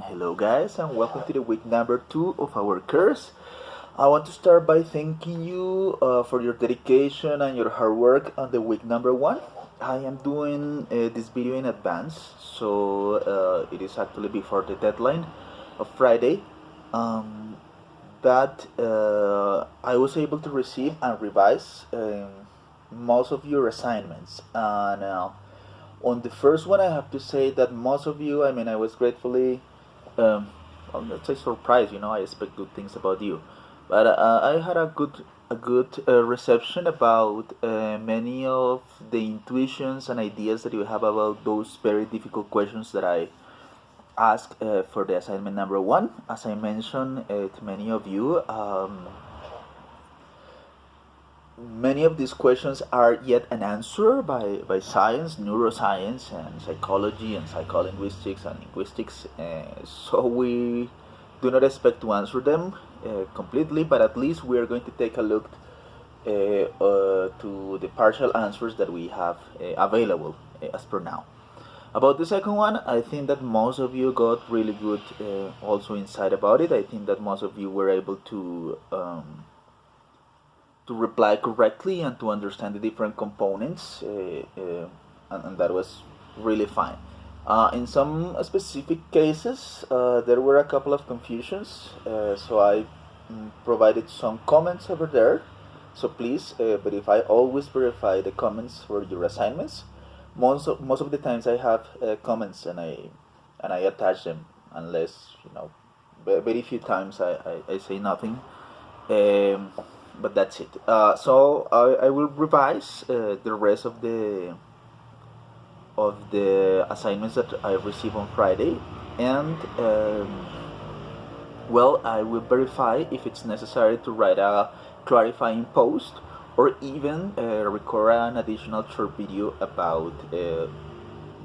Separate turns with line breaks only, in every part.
Hello, guys, and welcome to the week number 2 of our course. I want to start by thanking you for your dedication and your hard work on the week number 1. I am doing this video in advance, so it is actually before the deadline of Friday. But I was able to receive and revise most of your assignments, and on the first one, I have to say that most of you, I was gratefully, um, let's say surprised. I expect good things about you, but I had a good reception about many of the intuitions and ideas that you have about those very difficult questions that I asked for the assignment number 1. As I mentioned to many of you, many of these questions are yet unanswered by science, neuroscience, and psychology, and psycholinguistics, and linguistics. So we do not expect to answer them completely, but at least we are going to take a look to the partial answers that we have available as per now. About the second one, I think that most of you got really good also insight about it. I think that most of you were able to reply correctly and to understand the different components, and that was really fine. In some specific cases, there were a couple of confusions, so I provided some comments over there. So please verify, always verify the comments for your assignments. Most of the times I have comments and I attach them, unless very few times I say nothing. But that's it. So I will revise the rest of the assignments that I received on Friday, and I will verify if it's necessary to write a clarifying post or even record an additional short video about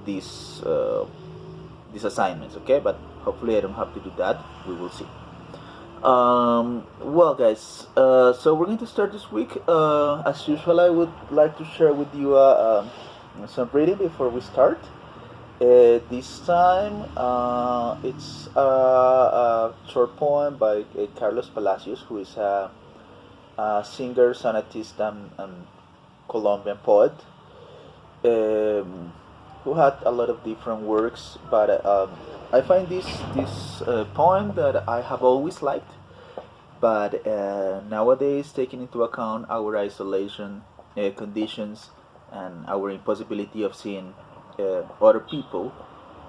these assignments. Okay, but hopefully I don't have to do that. We will see. Guys, so we're going to start this week. As usual, I would like to share with you some reading before we start. This time, it's a short poem by Carlos Palacios, who is a singer, sonatist, and Colombian poet, who had a lot of different works, but I find this poem that I have always liked, but nowadays, taking into account our isolation conditions and our impossibility of seeing other people,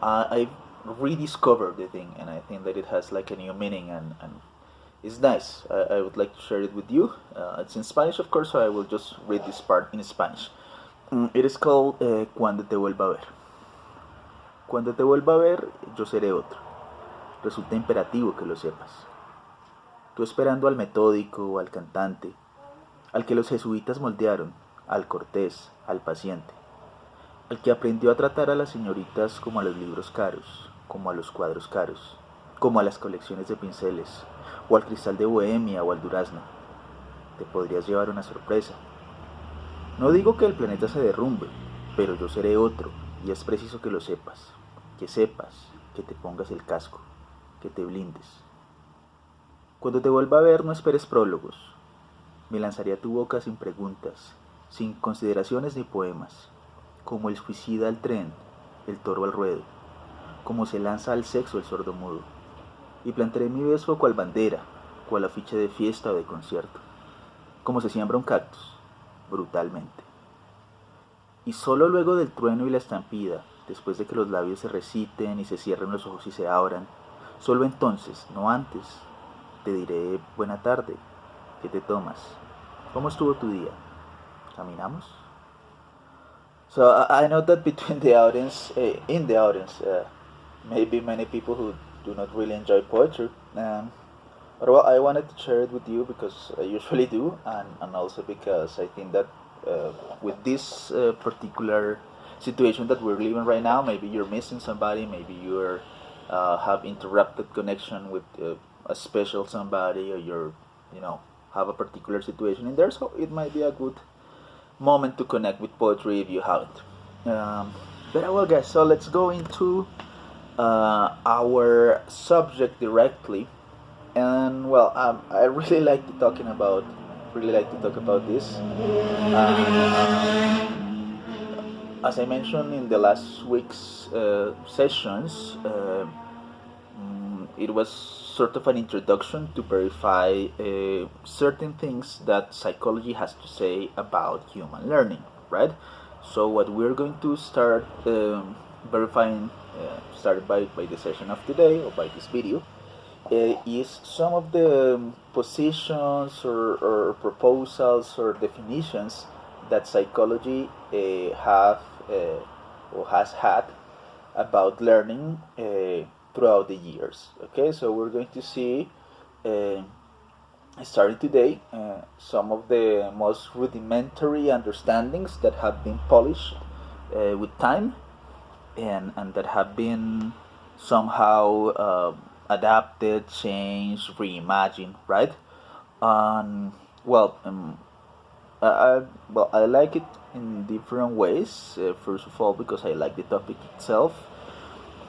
I rediscovered the thing, and I think that it has like a new meaning, and it's nice. I would like to share it with you. It's in Spanish, of course, so I will just read this part in Spanish. It is called Cuando te vuelva a ver. Cuando te vuelva a ver, yo seré otro. Resulta imperativo que lo sepas. Tú esperando al metódico o al cantante, al que los jesuitas moldearon, al cortés, al paciente, al que aprendió a tratar a las señoritas como a los libros caros, como a los cuadros caros, como a las colecciones de pinceles, o al cristal de Bohemia o al durazno. Te podrías llevar una sorpresa. No digo que el planeta se derrumbe, pero yo seré otro, y es preciso que lo sepas, que te pongas el casco, que te blindes. Cuando te vuelva a ver, no esperes prólogos. Me lanzaré a tu boca sin preguntas, sin consideraciones ni poemas, como el suicida al tren, el toro al ruedo, como se lanza al sexo el sordo mudo, y plantaré mi beso cual bandera, cual afiche de fiesta o de concierto, como se siembra un cactus, brutalmente. Y solo luego del trueno y la estampida, después de que los labios se reciten y se cierren los ojos y se abran, solo entonces, no antes, te diré buena tarde, ¿qué te tomas? ¿Cómo estuvo tu día? ¿Caminamos? So I know that between the audience, in the audience, maybe many people who do not really enjoy poetry, but I wanted to share it with you because I usually do, and also because I think that with this particular situation that we're living right now, maybe you're missing somebody, maybe you have interrupted connection with a special somebody, or have a particular situation in there, so it might be a good moment to connect with poetry if you haven't. But guys, so let's go into our subject directly. And well, I really like to talk about this. As I mentioned in the last week's sessions, it was sort of an introduction to verify certain things that psychology has to say about human learning, right? So what we're going to start verifying, started by the session of today or by this video, is some of the positions or proposals or definitions that psychology or has had about learning throughout the years. Okay, so we're going to see, uh, starting today, some of the most rudimentary understandings that have been polished with time, and that have been somehow adapted, changed, reimagined, right? Um, well, um, I like it in different ways. First of all, because I like the topic itself.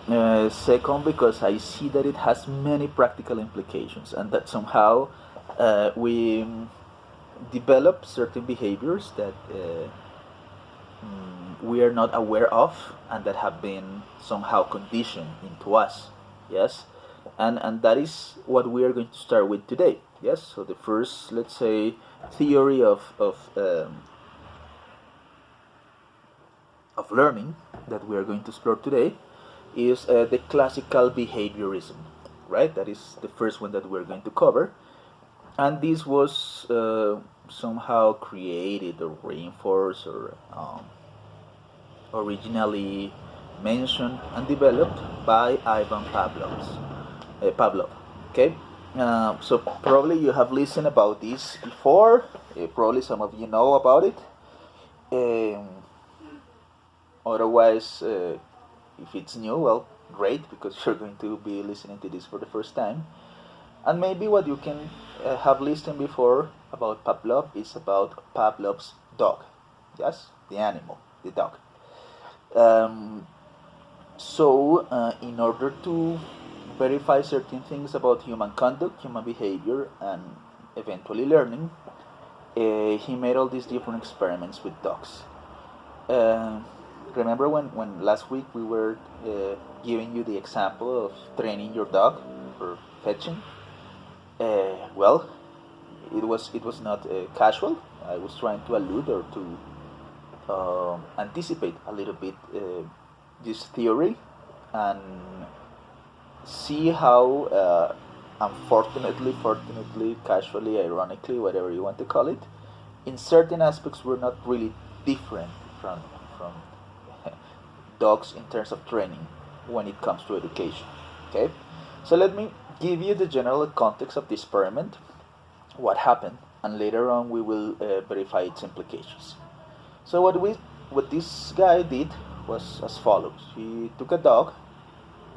Second, because I see that it has many practical implications, and that somehow we develop certain behaviors that we are not aware of, and that have been somehow conditioned into us. Yes, and that is what we are going to start with today. Yes, so the first, let's say, theory of learning that we are going to explore today is the classical behaviorism, right? That is the first one that we're going to cover, and this was somehow created or reinforced or originally mentioned and developed by Ivan Pavlov. Okay, so probably you have listened about this before. Probably some of you know about it. Um, Otherwise, if it's new, well, great, because you're going to be listening to this for the first time. And maybe what you can have listened before about Pavlov is about Pavlov's dog. Yes, the animal, the dog. Um, in order to verify certain things about human conduct, human behavior, and eventually learning, he made all these different experiments with dogs. Uh, Remember when last week we were giving you the example of training your dog for fetching? Well, it was not casual. I was trying to allude or to anticipate a little bit this theory and see how, unfortunately, fortunately, casually, ironically, whatever you want to call it, in certain aspects we're not really different from dogs in terms of training when it comes to education. Okay, so let me give you the general context of the experiment, what happened, and later on we will verify its implications. So what this guy did was as follows: he took a dog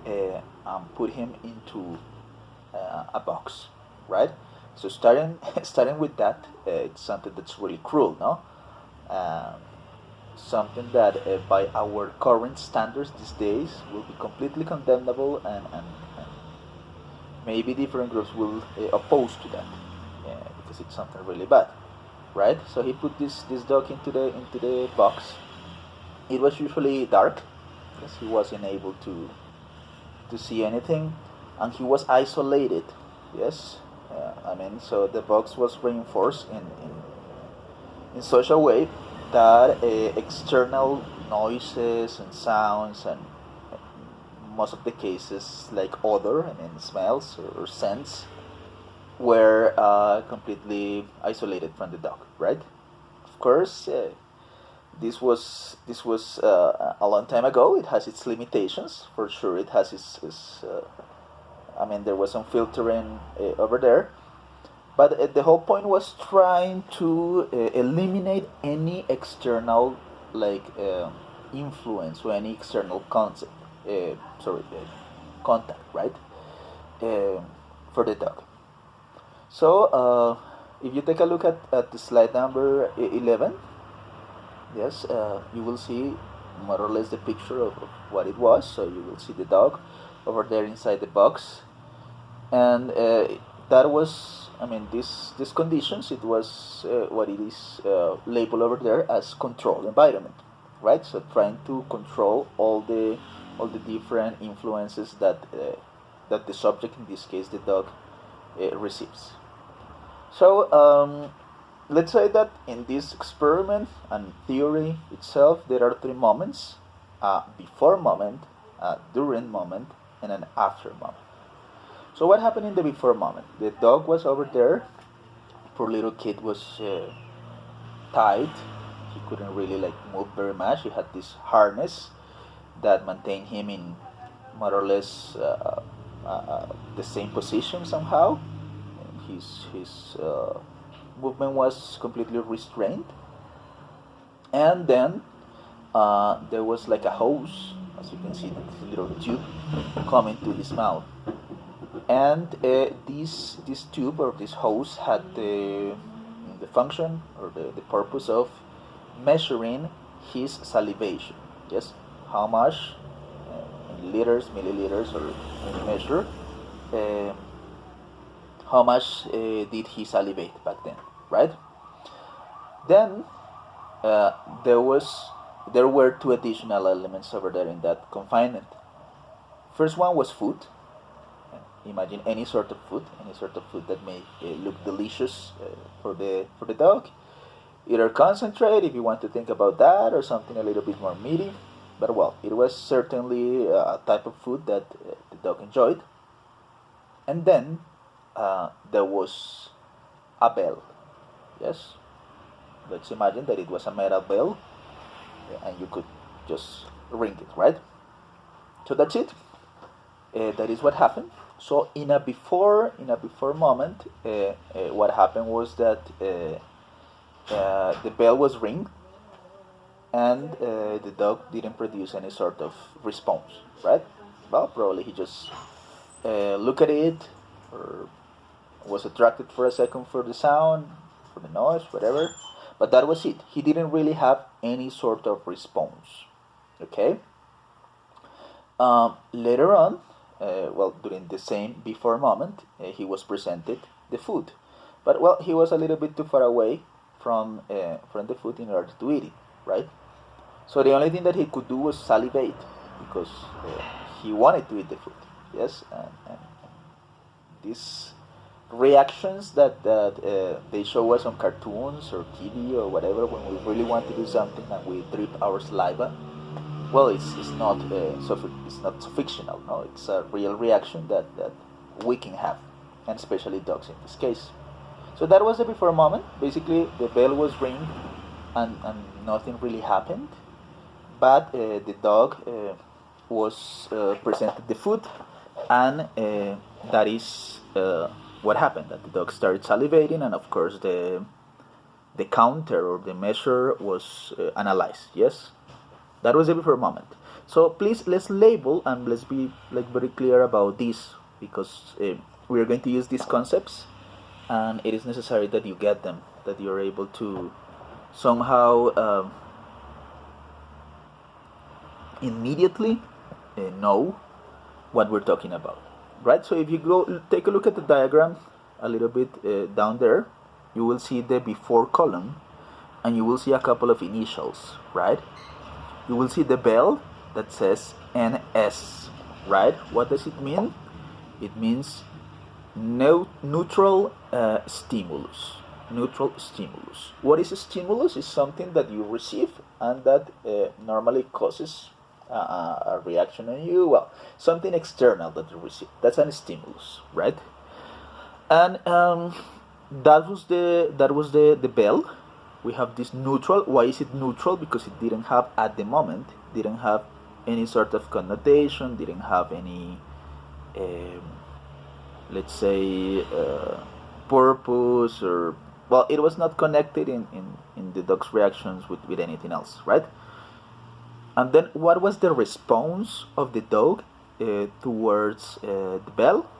and put him into a box, right? So starting with that, it's something that's really cruel, no? Um, Something that by our current standards these days will be completely condemnable, and maybe different groups will oppose to that, because it's something really bad, right? So he put this dog into the box. It was usually dark because he wasn't able to see anything, and he was isolated. Yes, so the box was reinforced in such a way that external noises and sounds, and most of the cases like odor, smells or scents, were completely isolated from the dog, right? Of course, this was a long time ago. It has its limitations, for sure. It has its there was some filtering over there, but the whole point was trying to eliminate any external, like, influence or any external contact, right? Uh, for the dog. So if you take a look at the slide number 11, yes, you will see more or less the picture of what it was. So you will see the dog over there inside the box, and that was, I mean, these conditions. It was what it is labeled over there as controlled environment, right? So trying to control all the different influences that the subject, in this case the dog, receives. So let's say that in this experiment and theory itself, there are three moments: before moment, during moment, and an after moment. So what happened in the before moment? The dog was over there. Poor little kid was tied. He couldn't really like move very much. He had this harness that maintained him in more or less the same position somehow. And his movement was completely restrained. And then there was like a hose, as you can see, this little tube coming to his mouth. And this tube or this hose had the function or the purpose of measuring his salivation. Yes, how much in liters, milliliters, or any measure, how much did he salivate back then, right? Then there were two additional elements over there in that confinement. First one was food. Imagine any sort of food that may look delicious for the dog. Either concentrate, if you want to think about that, or something a little bit more meaty. But well, it was certainly a type of food that the dog enjoyed. And then there was a bell. Yes, let's imagine that it was a metal bell, and you could just ring it, right? So that's it. That is what happened. So in a before moment, what happened was that the bell was ringed, and the dog didn't produce any sort of response, right? Well, probably he just looked at it, or was attracted for a second for the sound, for the noise, whatever. But that was it. He didn't really have any sort of response. Okay. Later on, during the same before moment, he was presented the food, but well, he was a little bit too far away from the food in order to eat it, right? So the only thing that he could do was salivate, because he wanted to eat the food. Yes, and these reactions that they show us on cartoons or TV or whatever, when we really want to do something and we drip our saliva, well, it's not it's not so fictional. No, it's a real reaction that we can have, and especially dogs in this case. So that was the before moment. Basically, the bell was ringed, and nothing really happened. But the dog was presented the food, and that is what happened. That the dog started salivating, and of course the counter or the measure was analyzed. Yes. That was the before moment. So please, let's label and let's be like very clear about this, because we are going to use these concepts, and it is necessary that you get them, that you are able to somehow immediately know what we're talking about, right? So if you go take a look at the diagram a little bit down there, you will see the before column, and you will see a couple of initials, right? You will see the bell that says NS, right? What does it mean? It means neutral stimulus. Neutral stimulus. What is a stimulus? It's something that you receive and that normally causes a reaction on you. Well, something external that you receive. That's a stimulus, right? And that was the bell. We have this neutral. Why is it neutral? Because it didn't have, at the moment, didn't have any sort of connotation, didn't have any, let's say, purpose, or, well, it was not connected in the dog's reactions with anything else, right? And then what was the response of the dog towards the bell?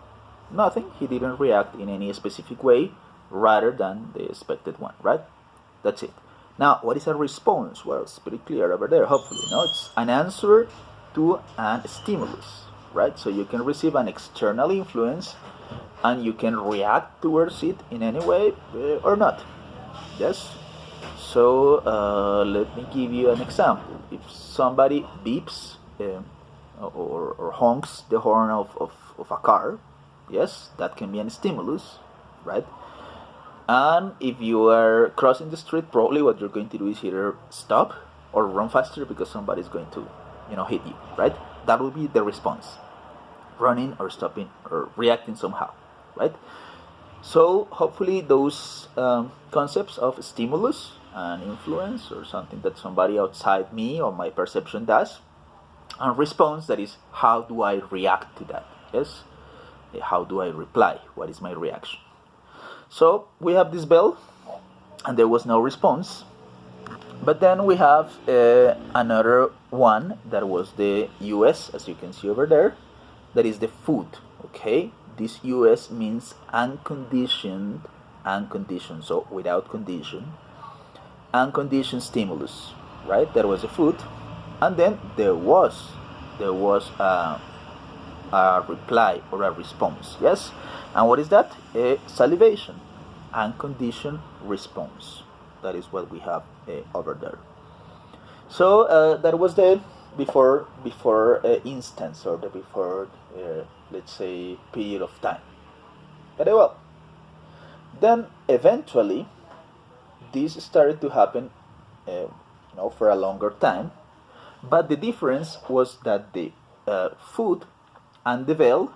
Nothing. He didn't react in any specific way rather than the expected one, right? That's it. Now, what is a response? Well, it's pretty clear over there, hopefully. No, it's an answer to a stimulus, right? So you can receive an external influence and you can react towards it in any way or not. Yes? So let me give you an example. If somebody beeps or honks the horn of a car, yes, that can be a stimulus, right? And if you are crossing the street, probably what you're going to do is either stop or run faster because somebody's going to, hit you, right? That will be the response. Running or stopping or reacting somehow, right? So hopefully those concepts of stimulus and influence, or something that somebody outside me or my perception does, and response, that is, how do I react to that? Yes? How do I reply? What is my reaction? So we have this bell, and there was no response. But then we have another one that was the US, as you can see over there. That is the food. Okay, this US means unconditioned, so without condition, unconditioned stimulus, right? That was the food, and then there was a reply or a response. Yes, and what is that? Salivation, unconditioned response. That is what we have over there. So that was the before instance, or the before let's say period of time. Very well. Then eventually this started to happen for a longer time, but the difference was that the food and the bell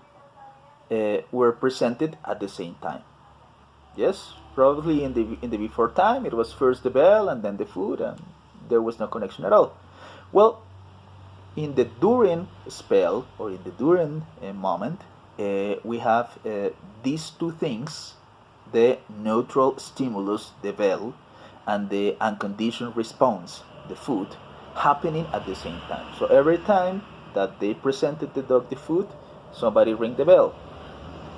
were presented at the same time. Yes, probably in the before time it was first the bell and then the food, and there was no connection at all. Well, in the during spell, or in the during moment, we have these two things: the neutral stimulus, the bell, and the unconditioned response, the food, happening at the same time. So every time that they presented the dog the food, somebody ring the bell,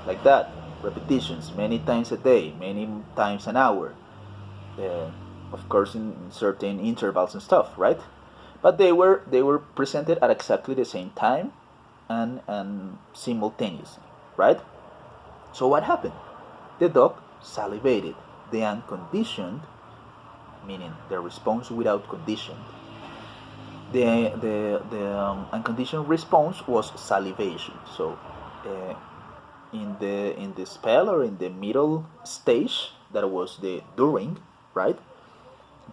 like that. Repetitions, many times a day, many times an hour, of course in certain intervals and stuff, right? But they were presented at exactly the same time and simultaneously, right? So what happened? The dog salivated. The unconditioned, meaning the response without condition, the unconditioned response was salivation. So in the spell, or in the middle stage, that was the during, right?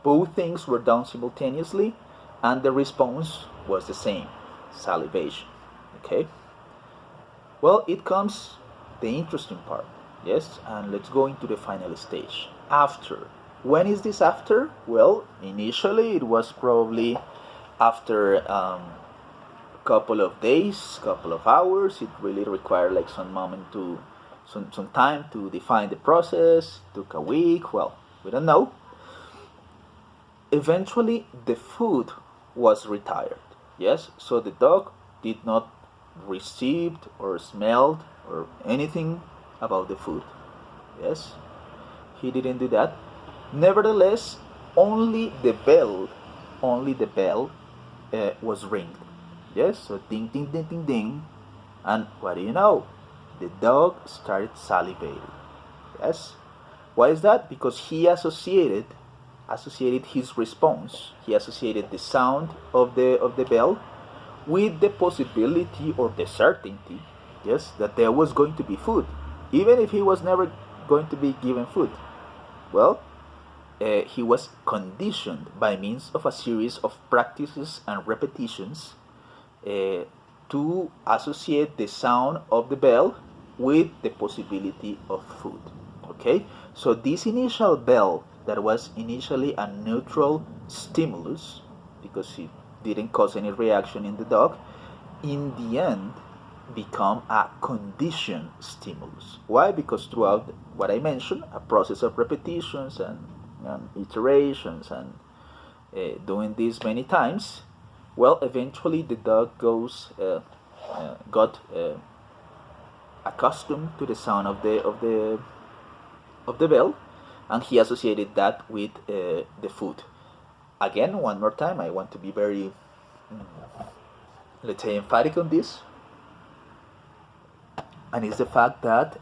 Both things were done simultaneously, and the response was the same, salivation. Okay. Well, it comes the interesting part. Yes, and let's go into the final stage, after. When is this after? Well, initially it was probably after couple of days, couple of hours. It really required like some time to define the process. It took a week. Well, we don't know. Eventually, the food was retired. Yes, so the dog did not received or smelled or anything about the food. Yes, he didn't do that. Nevertheless, only the bell was ringed. Yes, so ding, ding, ding, ding, ding. And what do you know? The dog started salivating. Yes. Why is that? Because he associated his response. He associated the sound of the bell with the possibility or the certainty, yes, that there was going to be food, even if he was never going to be given food. Well, he was conditioned by means of a series of practices and repetitions to associate the sound of the bell with the possibility of food. Okay, so this initial bell, that was initially a neutral stimulus because it didn't cause any reaction in the dog, in the end become a conditioned stimulus. Why? Because throughout what I mentioned, a process of repetitions and iterations and doing this many times, well, eventually the dog got accustomed to the sound of the bell, and he associated that with the food. again, one more time, I want to be very, let's say, emphatic on this, and it's the fact that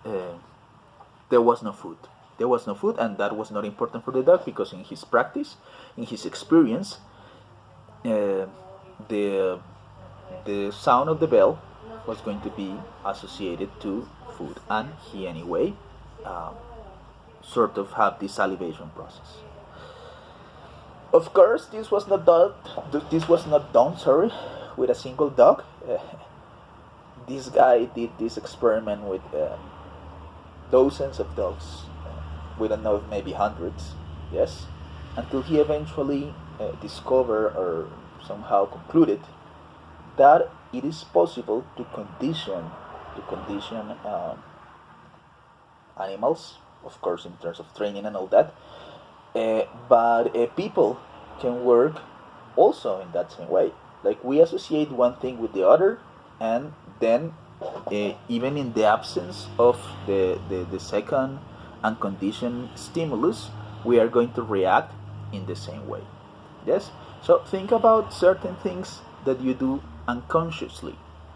there was no food. There was no food, and that was not important for the dog because in his practice, in his experience, the the sound of the bell was going to be associated to food, and he anyway um, sort of have this salivation process. Of course, this was not done. This was not done. Sorry, with a single dog. This guy did this experiment with dozens of dogs. We don't know, maybe hundreds. Yes, until he eventually discovered or somehow concluded that it is possible to condition animals, of course, in terms of training and all that. But people can work also in that same way. Like we associate one thing with the other, and then even in the absence of the second unconditioned stimulus, we are going to react in the same way. Yes? So think about certain things that you do unconsciously.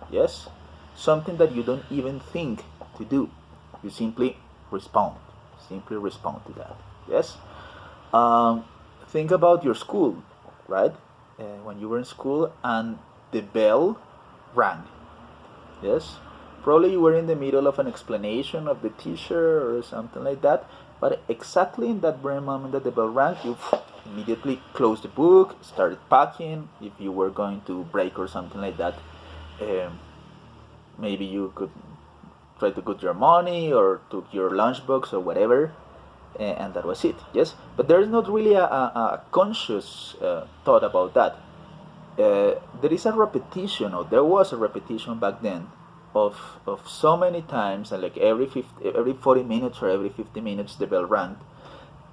Yes? Something that you don't even think to do. You simply respond. Simply respond to that. Yes? Think about your school, right? When you were in school and the bell rang. Yes? Probably you were in the middle of an explanation of the teacher or something like that, but exactly in that very moment that the bell rang, you immediately closed the book, started packing. If you were going to break or something like that, maybe you could try to put your money or took your lunchbox or whatever, and that was it. Yes, but there is not really a conscious thought about that. There is a repetition, or there was a repetition back then, of so many times, and like every 40 minutes or every 50 minutes the bell rang,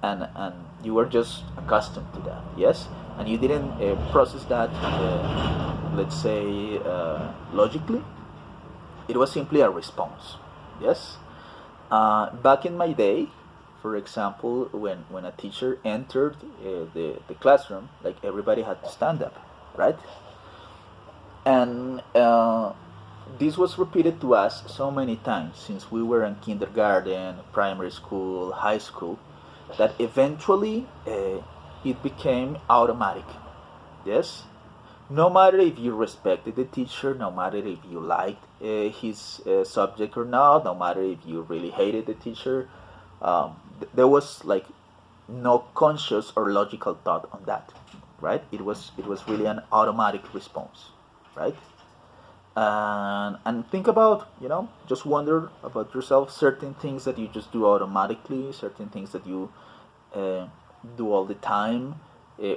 and you were just accustomed to that. Yes, and you didn't process that, let's say, logically. It was simply a response. Yes. Back in my day, for example, when a teacher entered the classroom, like everybody had to stand up, right? And this was repeated to us so many times since we were in kindergarten, primary school, high school, that eventually it became automatic. Yes? No matter if you respected the teacher, no matter if you liked his subject or not, no matter if you really hated the teacher, there was like no conscious or logical thought on that, right? It was really an automatic response, right? And think about, just wonder about yourself, certain things that you just do automatically, certain things that you do all the time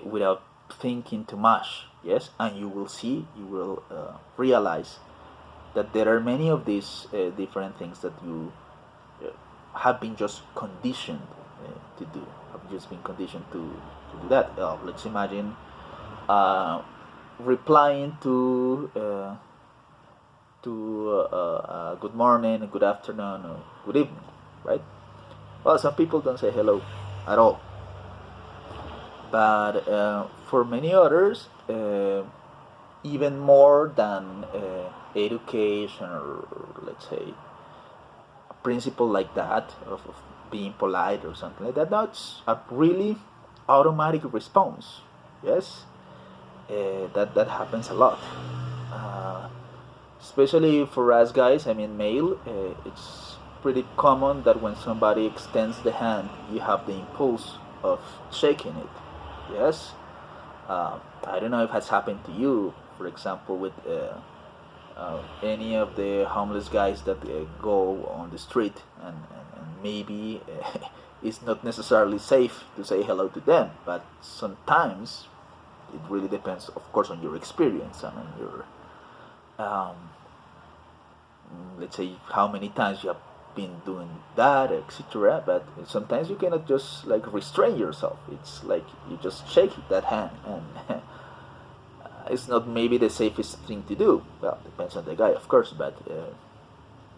without thinking too much. Yes, and you will realize that there are many of these different things that you have been just conditioned to do, have just been conditioned to do that. Let's imagine replying to good morning, good afternoon, or good evening, right? Well, some people don't say hello at all, but for many others, even more than education, or let's say a principle like that of being polite or something like that, that's a really automatic response. Yes, that happens a lot. Especially for us guys, I mean male, it's pretty common that when somebody extends the hand, you have the impulse of shaking it. Yes, I don't know if it's happened to you, for example, with any of the homeless guys that go on the street, and maybe it's not necessarily safe to say hello to them, but sometimes it really depends, of course, on your experience and on your let's say how many times you have been doing that, etc. But sometimes you cannot just like restrain yourself. It's like you just shake that hand, and it's not maybe the safest thing to do. Well, depends on the guy, of course. But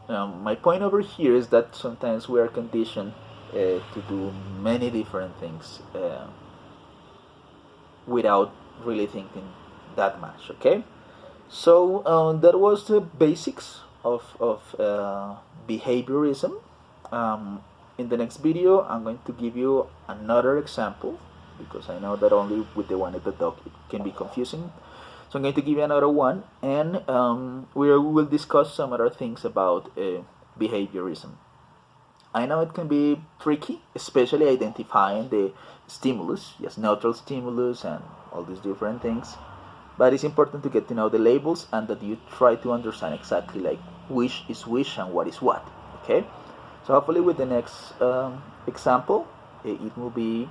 my point over here is that sometimes we are conditioned to do many different things without really thinking that much. Okay, so that was the basics of behaviorism. um, in the next video I'm going to give you another example, because I know that only with the one at the top it can be confusing. So I'm going to give you another one, and we will discuss some other things about behaviorism. I know it can be tricky, especially identifying the stimulus, yes, neutral stimulus and all these different things. But it's important to get to know the labels, and that you try to understand exactly like which is which and what is what. Okay, so hopefully with the next example, it will be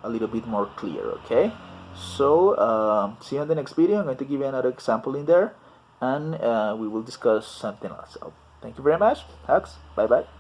a little bit more clear. Okay, so see you in the next video. I'm going to give you another example in there, and we will discuss something else. So thank you very much. Hugs. Bye bye.